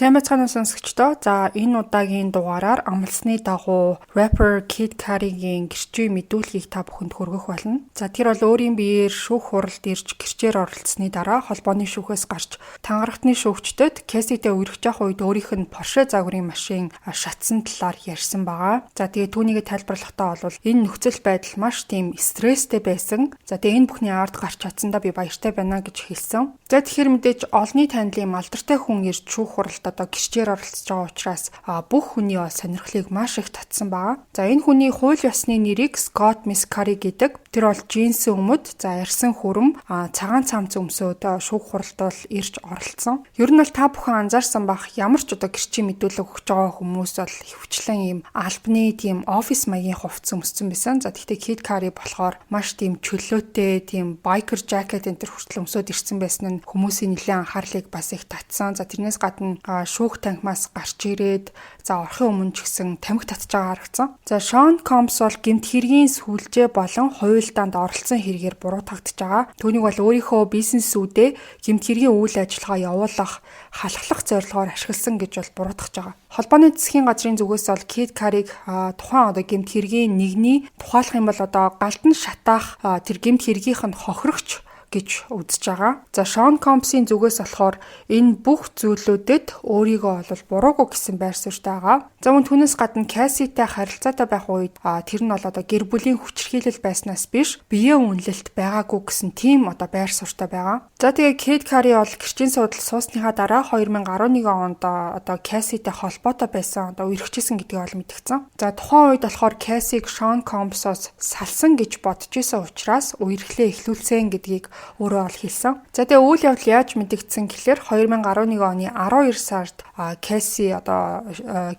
Сайн байцгаана сонсогчдоо. За энэ удаагийн дугаараар амлсны дагуу rapper Kid Cudi-гийн гэрчийн мэдүүлгийг та бүхэнд хүргэх болно. За тэр бол өөрийн биеэр шүүх хуралд ирж гэрчээр оролцсны дараа холбооны шүүхээс гарч тангарагтны шүүгчдэд Casey-тэй үргэж явах үед өөрийнх нь Porsche загварын машин шатсан талаар ярьсан байгаа. За тэгээ түүнийг тайлбарлахдаа бол энэ нөхцөл байдал маш тийм стресстэй байсан. За тэгээ энэ бүхний ард гарч чадсандаа би баяртай байна гэж хэлсэн. За тэгэхээр мэдээж олонний танилын малдартай хүн ирж шүүх хуралд одоо гэрчээр оролцож байгаа учраас бүх хүний сонирхлыг маш их татсан байгаа. За энэ хүний хууль ёсны нэрийг Scott Miscari гэдэг. Тэр бол джинсэн өмд, за арьсан хүрм, цагаан цамц өмсөд шүүх хуралд бол ирж оролцсон. Ер нь бол та бүхэн анзаарсан бах ямар ч одоо гэрчийн мэдүүлэг өгч байгаа хүмүүс бол хөвчлэн ийм альбны тийм офис маягийн хувцас өмссөн байсан. За тэгтээ Kid Cudi болохоор маш тийм чөлөөтэй, тийм biker jacket энэ төр хүртэл өмсөд ирсэн байсан нь хүмүүсийн нэлээд анхаарлыг бас их татсан. За тэрнээс гадна шүүх танхимаас гарч ирээд за орохын өмнө ч гэсэн тамхи татж байгаа харагдсан. За Sean Combs бол гэмт хэргийн сүлжээ болон хуйлдаанд оролцсон хэрэгээр буруутгагдж байгаа. Түүнийг бол өөрийнхөө бизнесүүдээ гэмт хэргийн үйл ажиллагаа явуулах, халахлах зорилгоор ашигласан гэж бол буруутгаж байгаа. Холбооны засгийн газрын зүгээс бол Kid Cudi-г тухайн одоо гэмт хэргийн нэгний тухайлах юм бол одоо галтан шатаах тэр гэмт хэргийнх нь хохирогч гэж үзэж байгаа. За Sean Combs-ийн зүгээс болохоор энэ бүх зүйлүүдэд өөрийгөө бол буруугүй гэсэн байр суурьтай байгаа. За мөн түүнээс гадна Casey-тэй харилцаатай байх үед тэр нь бол одоо гэр бүлийн хүчирхийлэл байснаас биш биеийн үнэлэлт байгаагүй гэсэн тийм одоо байр суурьтай байгаа. За тэгээ Kid Cudi бол гэрчийн судал суусныхаа дараа 2011 онд одоо Casey-тэй холбоотой байсан одоо үерхчихсэн гэдгийг ол мэдгдсэн. За тухайн үед болохоор Casey-г Sean Combs-оос салсан гэж бодож исэн учраас үерхлээ эхлүүлсэн гэдгийг өөрөө ол хэлсэн. За тэгээ үйл явдал яаж мэдэгдсэн гэхээр 2011 оны 12 сард Casey одоо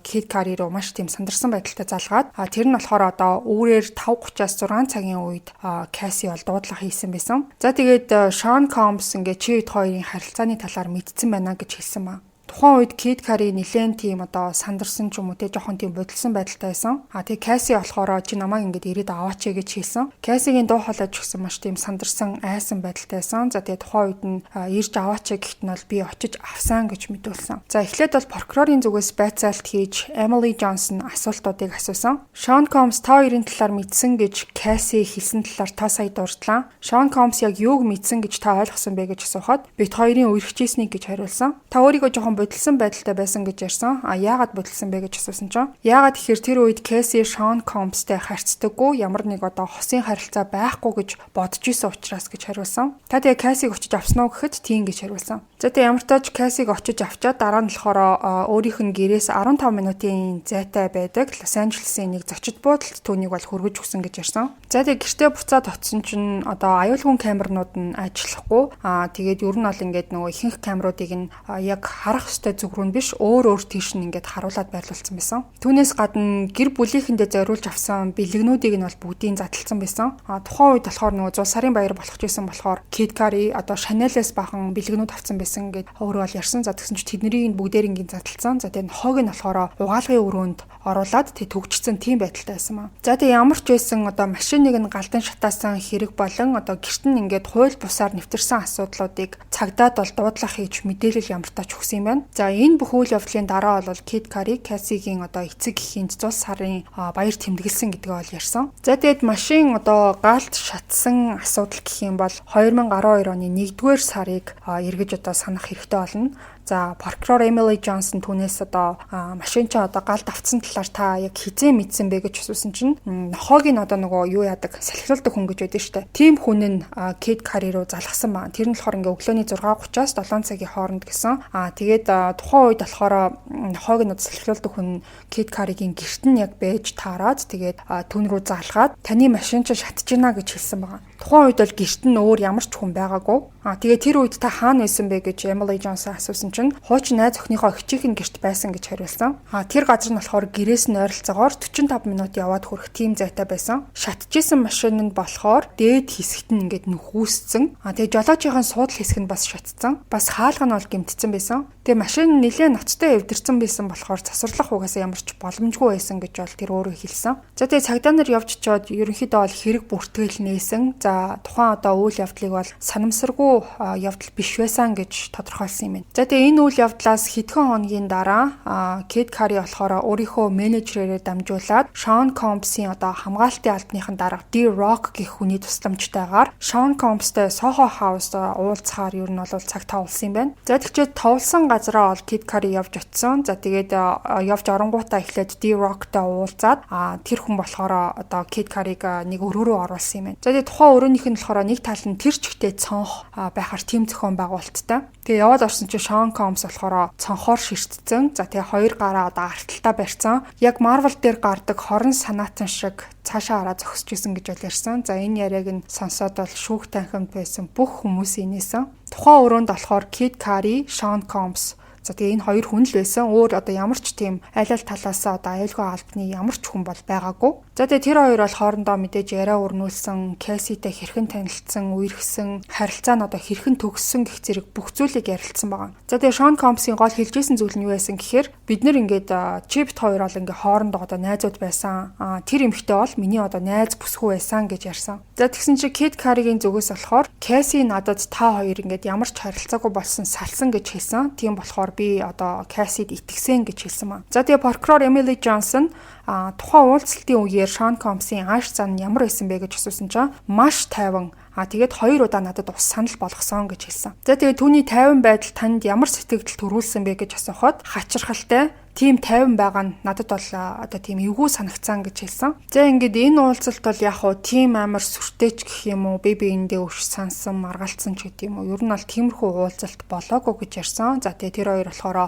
Kid Cudi руу маш тийм сандарсан байдалтай залгаад тэр нь болохоор одоо үүрээр 5:30-аас 6 цагийн үед Casey бол дуудлага хийсэн байсан. За тэгээд Sean Combs ингээ чи хэд хоёрын харилцааны талаар мэдсэн байна гэж хэлсэн ба. Тухайн үед Kid Cudi нэлээд тийм одоо сандарсан ч юм уу те жоохон тийм бодолсон байдалтай байсан. Тэгээ Casey болохоор чи намайг ингээд ирээд аваач гэж хэлсэн. Casey-гийн дуу хоолой ч гэсэн маш тийм сандарсан айсан байдалтай байсан. За тэгээ тухайн үед нь ирж аваач гэхэд нь бол би очиж авсан гэж мэдүүлсэн. За эхлээд бол прокурорын зүгээс байцаалт хийж Emily Johnson асуултуудыг асуусан. Sean Combs та хоёрын талаар мэдсэн гэж Casey хэлсэн талаар та сая дурдлаа. Sean Combs яг юуг мэдсэн гэж та ойлгосон бэ гэж асуухад бид хоёрын үерхчихсэнийг гэж хариулсан. Та өөрийгөө жоохон бодолсон байдалтай байсан гэж ярьсан. Яагаад бодолсон бэ гэж асуусан чинь яагаад тэгэхээр тэр үед Casey Sean Combs-тэй харьцдаггүй ямар нэг одоо хосын харилцаа байхгүй гэж бодож исэн учраас гэж хариулсан. Та тэгээ Casey-г очиж авсан уу гэхэд тийм гэж хариулсан. За тэгээ ямар ч тач Casey-г очиж авчаад дараа нь болохоор өөрийнх нь гэрээс 15 минутын зайтай байдаг Лос Анжелесын нэг зочид буудалд түүнийг бол хөргөж өгсөн гэж ярьсан. За тэгээ гэртээ буцаад очсон чинь одоо аюулгүй камернууд нь ажиллахгүй. Тэгээд ер нь бол ингээд нөгөө ихэнх камеруудыг нь яг харах ёстой зүг рүү биш өөр тийш нь ингээд харуулад байрлуулсан байсан. Түүнээс гадна гэр бүлийнхэндээ зориулж авсан бэлгэнүүдийг нь бол бүгдийг задлсан байсан. Тухайн үед болохоор нөгөө 100 сарын баяр болох гэсэн болохоор Kid Cudi одоо Chanel-ээс бахан бэлгэнүүд авсан байсан гэд өөрөө бол ярьсан. За тэгсэн чинь тэднийг бүгдээр ингээд задлсан. За тэгээд хог нь болохоор угаалгын өрөөнд оруулаад тэг төгжчихсэн тийм байдалтай байсан маа. За тэг ямар ч байсан одоо машиныг нь галдан шатаасан хэрэг болон одоо гэрт нь ингээд хууль бусаар нэвтэрсэн асуудлуудыг цагдаад бол дуудлага хийж мэдээлэл ямар тач өгсөн юм байна. За энэ бүх үйл явдлын дараа бол Kid Cudi Casey-гийн одоо эцэг эхийн 100 сарын баяр тэмдэглэсэн гэдгээ бол ярьсан. За тэгээд машин одоо галт шатсан асуудал гэх юм бол 2012 оны 1-р сарыг эргэж одоо санах хэрэгтэй болно. За прокурор Emily Johnson түүнээс одоо машин чи одоо галд авцсан талаар та яг хизээ мэдсэн бэ гэж асуусан чинь нохоог нь одоо нөгөө юу яадаг салхилуулдаг хүн гэж байдаг шүү дээ. Тим хүн нь Kid Cudi руу залгасан ба. Тэр нь болохоор ингээ өглөөний 6:30-аас 7 цагийн хооронд гэсэн. Тэгээд тухайн үед болохоор нохоог нь салхилуулдаг хүн Kid Cudi-гийн гэрт нь яг бэж таарад тэгээд түн рүү залгаад таны машин чи шатж гинэ гэж хэлсэн байгаа. Тухайн үед бол гэрт нь өөр ямар ч хүн байгаагүй. Тэгээд тэр үед та хаана байсан бэ гэж Emily Johnson асуусан чинь хуучин найз охиныхоо эгчийнх нь гэрт байсан гэж хариулсан. Тэр газар нь болохоор гэрээс нь ойролцоогоор 45 минут яваад хүрэх тийм зайтай байсан. Шатжсэн машин нь болохоор дээд хэсэгт нь ингээд нүхүүссэн. Тэгээ жолоочийн суудал хэсэг нь бас шатцсан. Бас хаалга нь бол гэмтсэн байсан. Тэгээ машин нь нэлээд ноцтой эвдэрсэн байсан болохоор засварлах угаасаа ямар ч боломжгүй байсан гэж бол тэр өөрөө хэлсэн. За тэгээ цагдаа нар явж чад ерөнхийдөө бол хэрэг бүртгэл нээсэн. За тухайн одоо үйл явдлыг бол санамсаргүй удалгүй явдал биш байсан гэж тодорхойлсон юм байна. За тэгээ энэ үйл явдлаас хэдхэн хоногийн дараа Кэт Кари болохоор өөрийнхөө менежерээрээ дамжуулаад Шон Компсийн одоо хамгаалтын албаныхан дарга D-Rock гэх хүний тусламжтайгаар Шон Компстэй Soho House уулзахаар ер нь бол цаг тавуулсан юм байна. За тэгчээд товлсон газараа бол Кэт Кари явж очисон. За тэгээд явж оронгуудаа эхлээд D-Rockтай уулзаад тэр хүн болохоор одоо Кэт Кариг нэг өрөө рүү оруулсан юм байна. За тэгээд тухайн өрөөнийх нь болохоор нэг тал нь тэр чигтээ цонх байхаар тим зохион байгуулалттай. Тэгээ яваад орсон чинь Шон Компс болохоор цонхоор ширтцэн. За тэгээ хоёр гараа одоо арталтаа барьсан. Яг Marvel дээр гардаг хорон санаатан шиг цаашаа хараа зогсож исэн гэж бол ярьсан. За энэ яриаг нь сонсоод бол шүүх танхимд байсан бүх хүмүүс инээсэн. Тухайн өрөөнд болохоор Кэт Кари, Шон Компс. За тэгээ энэ хоёр хүн л байсан. Өөр одоо ямар ч тийм аль аль талаасаа одоо аюулгүй албаны ямар ч хүн бол байгаагүй. За тэгээ тэр хоёр бол хоорондоо мэдээж яриа өрнүүлсэн, Кэситэй хэрхэн танилцсан, үерхсэн, харилцаа нь одоо хэрхэн төгссөн гэх зэрэг бүх зүйлийг ярилцсан байгаа. За тэгээ Шон Компсийн гол хэлжсэн зүйл нь юу байсан гэхээр бид нэр ингээд Чипт хоёр бол ингээд хоорондоо одоо найзууд байсан. Тэр эмэгтэй бол миний одоо найз бүсгүй байсан гэж ярьсан. За тэгсэн чи Кэт Каригийн зүгээс болохоор Кэси надад та хоёр ингээд ямар ч харилцаагүй болсон салсан гэж хэлсэн. Тийм болохоор би одоо Кэсид итгэсэн гэж хэлсэн маа. За тэгээ прокурор Эмили Джонсон тухайн уулзалтын үеэр Шон Компсийн ааш зан нь ямар байсан бэ гэж асуусан чинь маш тайван тэгээд 2 удаа надад ус санал болгосон гэж хэлсэн. За тэгээд түүний тайван байдал танд ямар сэтгэл төрүүлсэн бэ гэж асуухад хачирхалтай тийм тайван байгаа нь надад бол одоо тийм эвгүй санагцсан гэж хэлсэн. За ингээд энэ уулзалт бол яг хуу тийм амар сүртэйч гэх юм уу, би биендээ өш сансан, маргалцсан ч гэдэг юм уу. Ер нь бол тиймэрхүү уулзалт болоогүй гэж ярьсан. За тэгээ тэр хоёр болохоор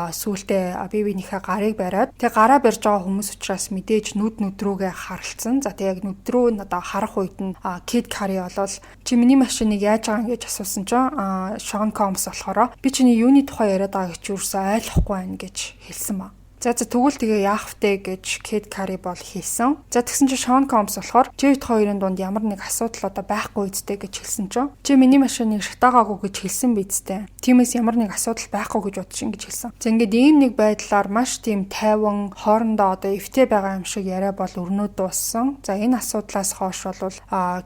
сүүлдээ би биенийхээ гарыг бариад тэгээ гараа барьж байгаа хүмүүс учраас мэдээж нүд рүүгээ харалцсан. За тэгээ яг нүд рүү одоо харах үед нь Кэт Кари болвол чи миний машиныг яаж байгаа гэж асуусан чинь Шон Компс болохоор би чиний юуны тухай яриад байгааг чи юусаа ойлгохгүй байна гэж хэлсэн. За тэгвэл тэгээ яах вэ гэж Кэт Кари бол хэлсэн. За тэгсэн чинь Шон Компс болохоор Чивт хоёрын дунд ямар нэг асуудал одоо байхгүй үсттэй гэж хэлсэн чинь чи миний машиныг шатаагаагүй гэж хэлсэн бидтэй. Тиймээс ямар нэг асуудал байхгүй гэж бодчих ингэж хэлсэн. За ингээд ийм нэг байдлаар маш тийм тайван хоорондоо одоо эвтэй байгаа юм шиг яриа бол өрнөд дууссан. За энэ асуудлаас хойш бол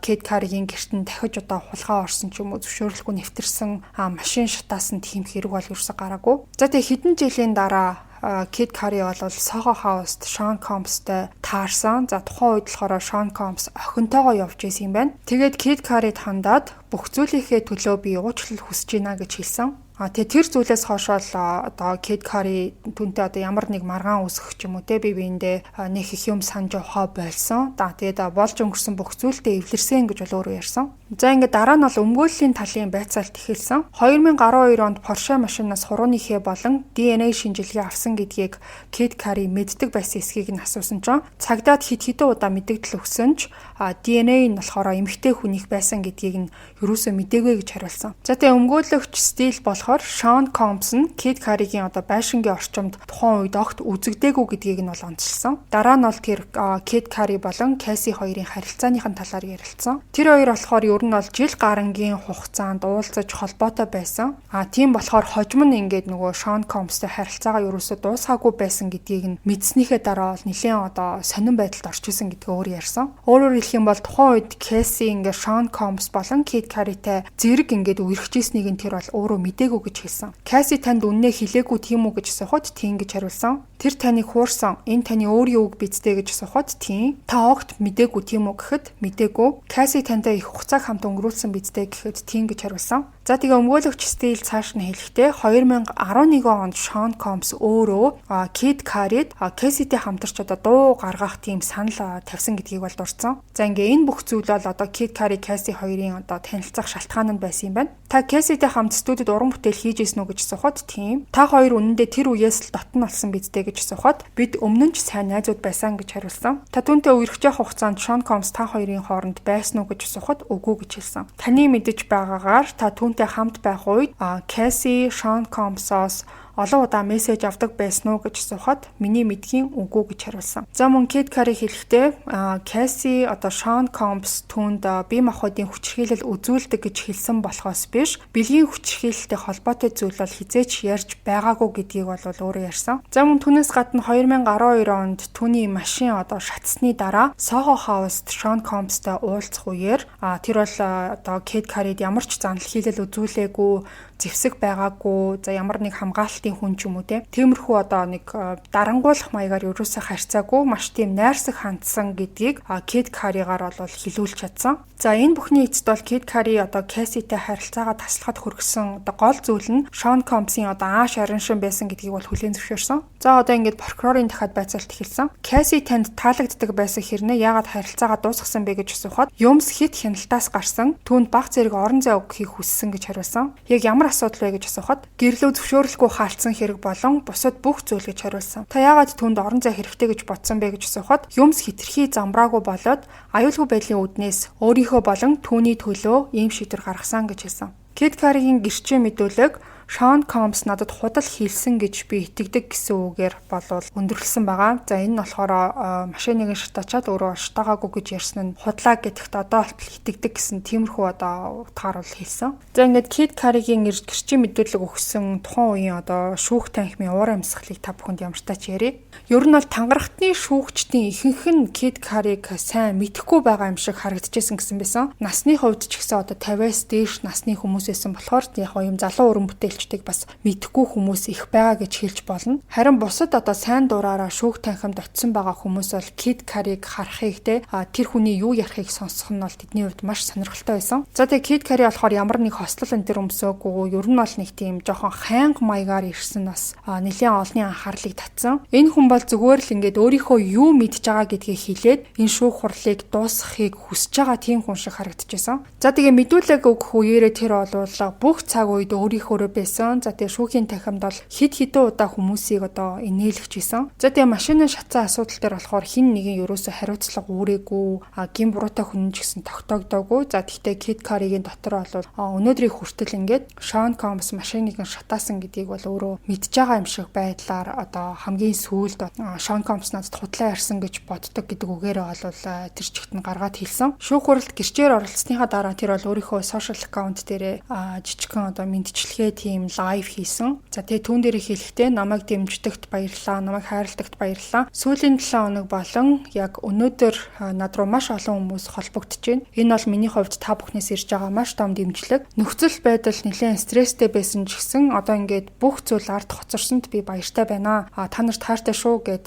Кэт Каригийн гэртэн дахиж одоо хулгай орсон ч юм уу зөвшөөрлөхгүй нэвтэрсэн машин шатаасан тийм хэрэг бол ерөөсө гараагүй. За тэгээ хэдэн жилийн дараа Кэт Кари бол Soho House-т Шон Компстэй таарсан. За тухайн үед болохоор Шон Компс охинтойгоо явж исэн юм байна. Тэгээд Кэт Карид хандаад бүх зүйлийнхээ төлөө би уучлал хүсэж байна гэж хэлсэн. Тэгээ тэр зүйлээс хойш одоо Кэт Кари түүнтэй одоо ямар нэг маргаан үүсгэх ч юм уу те би биэндээ нэг их юм санаж явахаа болсон. Тэгээд болж өнгөрсөн бүх зүйлдээ эвлэрсэн гэж бол өөрөө ярьсан. За ингээд дараа нь бол өмгөөллийн талын байцаалт эхэлсэн. 2012 онд Porsche машинаас хурууныхээ болон DNA шинжилгээ авсан гэдгийг Кэт Кари мэддэг байсан эсхийг нь асуусан чинь цагдаад хэдэн удаа мэдэгдэл өгсөн ч DNA нь болохоор эмэгтэй хүнийх байсан гэдгийг нь юусоо мэдээгүй гэж хариулсан. За тэгээ өмгөөлөгч Стил болох Шон Компс нь Кэт Каригийн одоо байшингийн орчимд тухайн үед огт үзэгдээгүй гэдгийг нь бол онцлсан. Дараа нь бол тэр Кэт Кари болон Кэси хоёрын харилцааныхын талаар ярилцсан. Тэр хоёр болохоор ер нь бол жил гарангийн хугацаанд уулзаж холбоотой байсан. Тийм болохоор хожим нь ингээд нөгөө Шон Компстэй харилцаагаа ерөөсөө дуусгаагүй байсан гэдгийг нь мэдснийхээ дараа бол нэлээд одоо сонирн байдалд орж исэн гэдгээ өөр ярьсан. Өөрөөр хэлэх юм бол тухайн үед Кэси ингээд Шон Компс болон Кэт Каритай зэрэг ингээд үерхжсэнийг нь тэр бол өөрөө мэдээгүй гэж хэлсэн. Кэси танд үннээ хэлээгүй тийм үү гэж асуухад тийм гэж хариулсан. Тэр таныг хуурсан. Энэ таны өөрийн үг бидтэй гэж асуухад тийм. Та огт мэдээгүй тийм үү гэхэд мэдээгүй. Кэси тантай их хугацааг хамт өнгөрүүлсэн бидтэй гэхэд тийм гэж хариулсан. За тэгээ өмгөөлөгч Стил цааш нь хэлэхдээ 2011 онд Шон Компс өөрөө Кэт Карид Кэситэй хамтарч одоо дуу гаргах тийм санал тавьсан гэдгийг бол дурдсан. За ингээ энэ бүх зүйл бол одоо Кэт Кари Кэси хоёрын одоо танилцах шалтгаан нь байсан юм байна. Та Кэситэй хамт студид уран бүтээл хийж ийсэн үү гэж асуухад тийм. Та хоёр үнэндээ тэр үеэс л дотн болсон бидтэй гэж асуухад бид өмнө нь ч сайн найзууд байсан гэж хариулсан. Та түүнтэй үерхжих хугацаанд Шон Компс та хоёрын хооронд байсан уу гэж асуухад үгүй гэж хэлсэн. Таны мэдэж байгаагаар та түүнтэй хамт байх үед Кэси Шон Компсоос олон удаа мессеж авдаг байсан уу гэж асуухад миний мэдхийн үгүй гэж хариулсан. За мөн Kid Cudi хэлэхдээ Cassie одоо Sean Combs түүнд бие махбодын хүчирхийлэл үзүүлдэг гэж хэлсэн болохоос биш, бэлгийн хүчирхийлэлтэй холбоотой зүйл бол хизээч ярьж байгаагүй гэдгийг бол өөрөө ярьсан. За мөн түүнээс гадна 2012 онд түүний машин одоо шатсны дараа Soho House-д Sean Combs-тай уулзах үеэр тэр бол одоо Kid Cudi ямар ч занал хийлэл үзүүлээгүй, зэвсэг байгаагүй, за ямар нэг хамгаалтын хүн ч юм уу тиймэрхүү одоо нэг дарангуулах маягаар ерөөсөө харьцаагүй маш тийм найрсаг хандсан гэдгийг Kid Cudi-гаар бол хэлүүлж чадсан. За энэ бүхний эцэст бол Kid Cudi одоо Cassie-тэй харилцаагаа таслахад хүргэсэн одоо гол зүйл нь Sean Combs-ийн одоо ааш арин шин байсан гэдгийг бол хүлээн зөвшөөрсөн. За одоо ингээд прокурорын дахиад байцаалт эхэлсэн. Cassie танд таалагддаг байсан хэрнээ яагаад харилцаагаа дуусгасан бэ гэж асуухад юмс хит хяналтаас гарсан, түүнд баг зэрэг орон зай өгөхийг хүссэн гэж хариулсан. Яг ямар асуудал вэ гэж асуухад гэрлөө зөвшөөрөлгүй хаалтсан хэрэг болон бусад бүх зүйл гэж хариулсан. Та яагаад түүнд орон зай хэрэгтэй гэж бодсон бэ гэж асуухад юмс хитрхи замбраагүй болоод аюулгүй байдлын үүднээс өөрийнхөө болон түүний төлөө ийм шийдвэр гаргасан гэж хэлсэн. Kid Cudi-гийн гэрчийн мэдүүлэг Sean Combs надад худал хийлсэн гэж би итгэдэг гэсэн үгээр болов өндөрлсөн байгаа. За энэ нь болохоор машиныг шатаачаад өөрөө шатаагаагүй гэж ярьсан нь худлаа гэдэгт одоо болтол итгэдэг гэсэн тиймэрхүү одоо утгаар бол хэлсэн. За ингээд Kid Cudi-гийн гэрчийн мэдүүлэг өгсөн тухайн үеийн одоо шүүх танхимын уур амьсгалыг та бүхэнд ямар ч тач ярив. Ер нь бол тангарахтны шүүгчдийн ихэнх нь Kid Cudi-г сайн мэдэхгүй байгаа юм шиг харагдчихсэн гэсэн байсан. Насны хувьд ч гэсэн одоо 50-аас дээш насны хүмүүс байсан болохоор яг юм залуу уран бүтээлчдийг бас мэдэхгүй хүмүүс их байгаа гэж хэлж болно. Харин бусад одоо сайн дураараа шүүх танхимд очисон байгаа хүмүүс бол Kid Cudi-г харахыг тэр хүний юу ярихыг сонсох нь бол тэдний хувьд маш сонирхолтой байсан. За тэгээ Kid Cudi болохоор ямар нэг хостел энэ төр өмсөөгүй, ер нь бол нэг тийм жоохон хайнг маягаар ирсэн бас нэлээд олонний анхаарлыг татсан. Энэ хүн бол зүгээр л ингээд өөрийнхөө юу мэдж байгаа гэдгийг хэлээд энэ шүүх хурлыг дуусгахыг хүсэж байгаа тийм хүн шиг харагдчихсан. За тэгээ мэдүүлэг өгөх үеэрээ тэр бол бүх цаг үед өөрийнхөө байсан. За тэгээ шүүхийн танхимд бол хэд хэдэн удаа хүмүүсийг одоо инээлгэж исэн. За тэгээ машины шатсан асуудал дээр болохоор хин нэгэн ерөөсө хариуцлага үүрээгүй, гин буруутай хүн ч гэсэн тогтоогдоогүй. За тэгтээ Kid Cudi-гийн дотор бол өнөөдрийг хүртэл ингээд Sean Combs машиныг шатаасан гэдгийг бол өөрөө мэдж байгаа юм шиг байдлаар одоо хамгийн сүүлд Sean Combs надад худлаа ярьсан гэж боддог гэдэг үгээрээ бол тэр чигт нь гаргаад хэлсэн. Шүүх хуралд гэрчээр оролцсныхаа дараа тэр бол өөрийнхөө social account дээрээ жижигхэн одоо мэдчилгээ тийм лайв хийсэн. За тэгээ түүн дээр хэлэхдээ намайг дэмждэгт баярлалаа, намайг хайрладагт баярлалаа. Сүүлийн 7 хоног болон яг өнөөдөр над руу маш олон хүмүүс холбогдож байна. Энэ бол миний хувьд та бүхнээс ирж байгаа маш том дэмжлэг. Нөхцөл байдал нэлээд стресстэй байсан ч гэсэн одоо ингээд бүх зүйл ард хоцорсонд би баяртай байна. Та нарт хайртай шүү гэд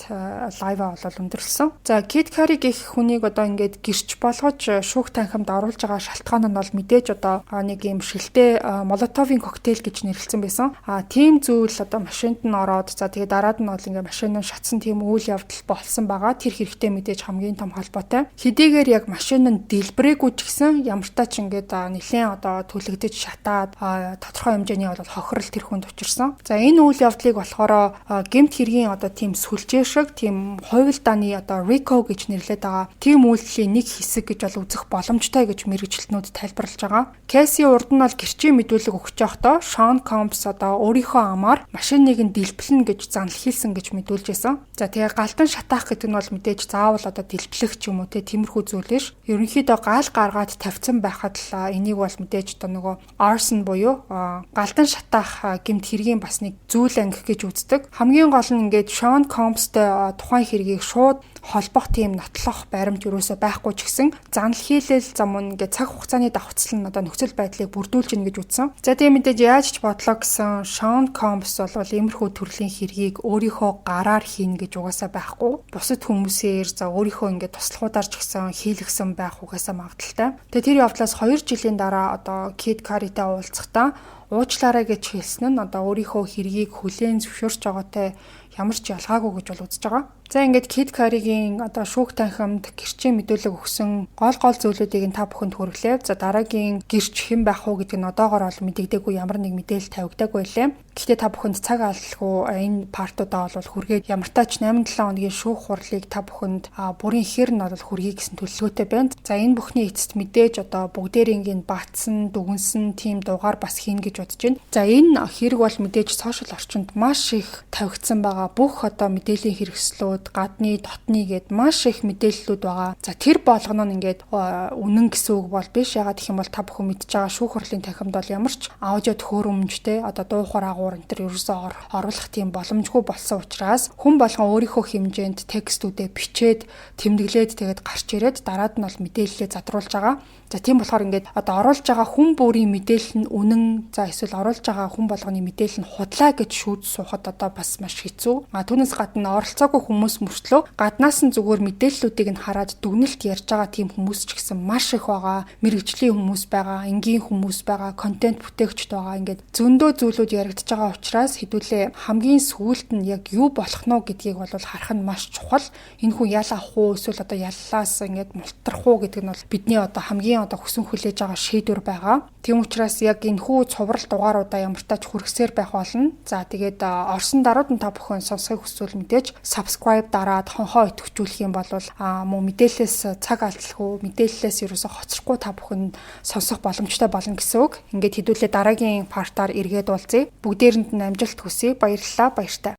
лайва бол өндөрлсөн. За Kid Cudi гэх хүнийг одоо ингээд гэрч болгож шүүх танхимд оруулж байгаа шалтгаан нь бол мэдээж одоо нэг юм шилтэй молотовын коктейл гэж нэрлэлсэн байсан. Тийм зүйл одоо машинд нь ороод за тэгээ дараад нь бол ингээд машин нь шатсан тийм үйл явдал болсон байгаа. Тэр хэрэгтэй мэдээж хамгийн том холбоотой. Хэдийгээр яг машин нь дэлбэрээгүй ч гэсэн ямартаа ч ингээд нэлээд одоо түлэгдэж шатаад тодорхой хэмжээний бол хохирол тэр хүнд учирсан. За энэ үйл явдлыг болохоор гэмт хэргийн одоо тийм сүлжээ шиг тийм хувилдааны одоо Rico гэж нэрлэдэг байгаа. Тийм үйлдэлийн нэг хэсэг гэж бол үзэх боломжтой гэж мэргэжилтнүүд тайлбарлаж байгаа. Cassie урд нь бол гэрчийн мэдүүлэг өгч байхдаа Sean Combs одоо өөрийнхөө амаар машиныг нь дэлбэлнэ гэж занл хийсэн гэж мэдүүлж байсан. За тэгээ галдан шатаах гэдэг нь бол мэдээж заавал одоо дэлбэлэх ч юм уу тиймэрхүү зүйл биш. Ерөнхийдөө гал гаргаад тавьсан байхад л энийг бол мэдээж одоо нөгөө arson буюу галдан шатаах гэмт хэргийн бас нэг зүйл ангих гэж үздэг. Хамгийн гол нь ингээд Sean Combs-тэй тухайн хэргийг шууд холбох тийм нотлох баримт юусоо байхгүй ч гэсэн занл хийлэл зам ингээд цаг хугацааны давхцал нь одоо нөхцөл байдлыг бүрдүүлж ийн гэж үзсэн. За тийм мэдээж яаж ч бодлоо гэсэн Sean Combs бол иймэрхүү төрлийн хэргийг өөрийнхөө гараар хийнэ гэж угаасаа байхгүй. Бусад хүмүүсээр за өөрийнхөө ингээд туслахуудаар ч гэсэн хийлгсэн байх угаасаа магадaltaй. Тэгээ тэр явдлаас 2 жилийн дараа одоо Kid Cudi-тай уулзахдаа уучлаарай гэж хэлсэн нь одоо өөрийнхөө хэргийг хүлээн зөвшөөрч байгаатай ямар ч ялгаагүй гэж бол үзэж байгаа. За ингээд Kid Cudi-гийн одоо шүүх танхимд гэрчийн мэдүүлэг өгсөн гол зүйлүүдийг та бүхэнд хүргэлээ. За дараагийн гэрч хэн байх уу гэдэг нь одоогоор бол мэдэгдээгүй ямар нэг мэдээлэл тавигдаагүй байлээ. Гэхдээ та бүхэнд цаг алдалгүй энэ партуудаа бол хүргээд ямартаа ч 8-7 хоногийн шүүх хурлыг та бүхэнд бүрийн ихээр нь бол хүргэе гэсэн төлөвлөгөөтэй байна. За энэ бүхний эцэст мэдээж одоо бүгдээрийн баатсан, дүгнсэн тийм дугаар бас хийн гэж бодож байна. За энэ хэрэг бол мэдээж сошиал орчинд маш их тавигдсан байгаа. Бүх одоо мэдээллийн хэрэгслүүд, гадны, дотны гэд маш их мэдээллүүд байгаа. За тэр болгоно нь ингээд үнэн гэсэн үг бол биш. Ягаад гэх юм бол та бүхэн мэдж байгаа шүүх хурлын танхимд бол ямар ч аудио төхөөрөмжтэй одоо дуухаар агуур энэ төр ерөөсөө оруулах тийм боломжгүй болсон учраас хүн болгон өөрийнхөө хэмжээнд текстүүдээ бичээд тэмдэглээд тэгээд гарч ирээд дараад нь бол мэдээлэлээ задруулж байгаа. За тийм болохоор ингээд одоо оруулж байгаа хүн бүрийн мэдээлэл нь үнэн, за эсвэл оруулж байгаа хүн болгоны мэдээлэл нь худлаа гэж шүүж суухад одоо бас маш хэцүү. Түүнээс гадна оролцоогүй хүмүүс мөртлөө гаднаас нь зүгээр мэдээллүүдийг нь хараад дүгнэлт ярьж байгаа тийм хүмүүс ч гэсэн маш их байгаа. Мэргэжлийн хүмүүс байгаа, энгийн хүмүүс байгаа, контент бүтээгчд байгаа. Ингээд зөндөө зүйлүүд яригдж байгаа учраас хэдүүлээ хамгийн сүүлд нь яг юу болох нь гэдгийг бол харах нь маш чухал. Энэ хүн ял авах уу эсвэл одоо яллаас ингээд мултрах уу гэдэг нь бол бидний одоо хамгийн одоо хүсэн хүлээж байгаа шийдвэр байгаа. Тийм учраас яг энэ хүү цуврал дугааруудаа ямар тач хүргэсээр байх болно. За тэгээд орсон даруйд нь та бүхэн сонсохыг хүсвэл мэдээж subscribe дараад хонхоо идэвхжүүлэх юм бол мөн мэдээлэлээс цаг алдалгүй, мэдээлэлээс ерөөсө хоцрохгүй та бүхэн сонсох боломжтой болно гэсэн үг. Ингээд хэдүүлээ дараагийн партаар эргээд уулзъя. Бүгдээрэнд нь амжилт хүсье. Баярлалаа, баяртай.